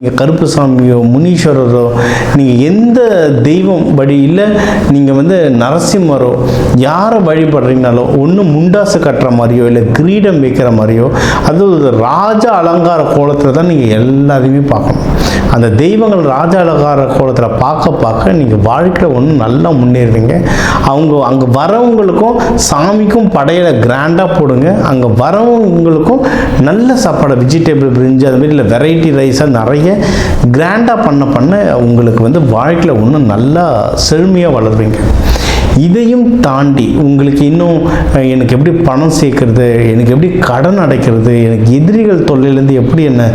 நீங்கள் கருப்புசாமியோ முனீஸ்வரரோ நீங்கள் எந்த தெய்வம் வழியில் நீங்கள் நரசிம்மரோ யாரை வழிபடுறீங்கனாலோ ஒன்று முண்டாசு கட்டுற மாதிரியோ இல்லை கிரீடம் வைக்கிற மாதிரியோ அது ஒரு ராஜ அலங்கார கோலத்தில் தான் நீங்கள் எல்லாத்தையுமே பார்க்கணும். அந்த தெய்வங்கள் ராஜ அலங்கார கோலத்தில் பார்க்க நீங்கள் வாழ்க்கையில் ஒன்றும் நல்லா முன்னேறுவீங்க. அங்கே வரவங்களுக்கும் சாமிக்கும் படையலை கிராண்டாக போடுங்க. அங்கே வரவங்களுக்கும் நல்ல சாப்பாடு வெஜிடபிள் பிரிஞ்சு அதுமாரி இல்லை வெரைட்டி ரைஸாக நிறைய கிராண்டாக பண்ண உங்களுக்கு வாழ்க்கையில் இன்னும் நல்லா செழுமையாக வளருவீங்க. இதையும் தாண்டி உங்களுக்கு இன்னும் எனக்கு எப்படி பணம் சேர்க்கறது, எனக்கு எப்படி கடன் அடைக்கிறது, எனக்கு எதிரிகள் தொல்லையிலேருந்து எப்படி என்னை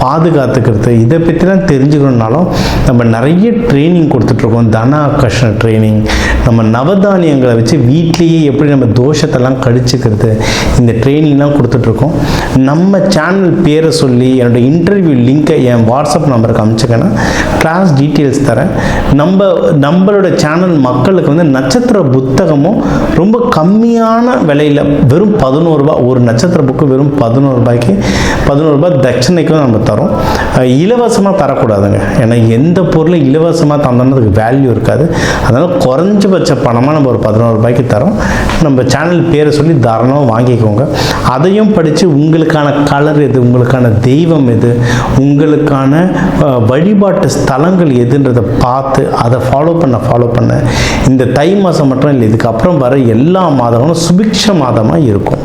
பாதுகாத்துக்கிறது, இதை பற்றிலாம் தெரிஞ்சுக்கணுன்னாலும் நம்ம நிறைய ட்ரைனிங் கொடுத்துட்ருக்கோம். தன ஆகர்ஷண ட்ரைனிங், நம்ம நவதானியங்களை வச்சு வீட்லேயே எப்படி நம்ம தோஷத்தெல்லாம் கழிச்சுக்கிறது, இந்த ட்ரைனிங்லாம் கொடுத்துட்ருக்கோம். நம்ம சேனல் பேரை சொல்லி என்னோடய இன்டர்வியூ லிங்க்கை என் வாட்ஸ்அப் நம்பருக்கு அனுப்பிச்சிக்கன்னா கிளாஸ் டீட்டெயில்ஸ் தரேன். நம்மளோட சேனல் மக்களுக்கு நட்சத்திர புத்தகமும் ரொம்ப கம்மியான விலையில் வெறும் 11 ரூபாய், ஒரு நட்சத்திர புக்கு வெறும் 11 ரூபாய்க்கு 11 ரூபாய் தட்சணைக்கும் நம்ம தரோம். இலவசமாக தரக்கூடாதுங்க. ஏன்னா எந்த பொருளை இலவசமாக தந்தோம்னா அதுக்கு வேல்யூ இருக்காது. அதனால் குறைஞ்சபட்ச பணமாக நம்ம ஒரு 11 ரூபாய்க்கு தரோம். நம்ம சேனல் பேரை சொல்லி தாராளமாக வாங்கிக்கோங்க. அதையும் படித்து உங்களுக்கான கலர் எது, உங்களுக்கான தெய்வம் எது, உங்களுக்கான வழிபாட்டு ஸ்தலங்கள் எதுன்றதை பார்த்து அதை ஃபாலோ பண்ண இந்த தை மாதம் மட்டும் இல்லை, இதுக்கப்புறம் வர எல்லா மாதங்களும் சுபிக்ஷ மாதமாக இருக்கும்.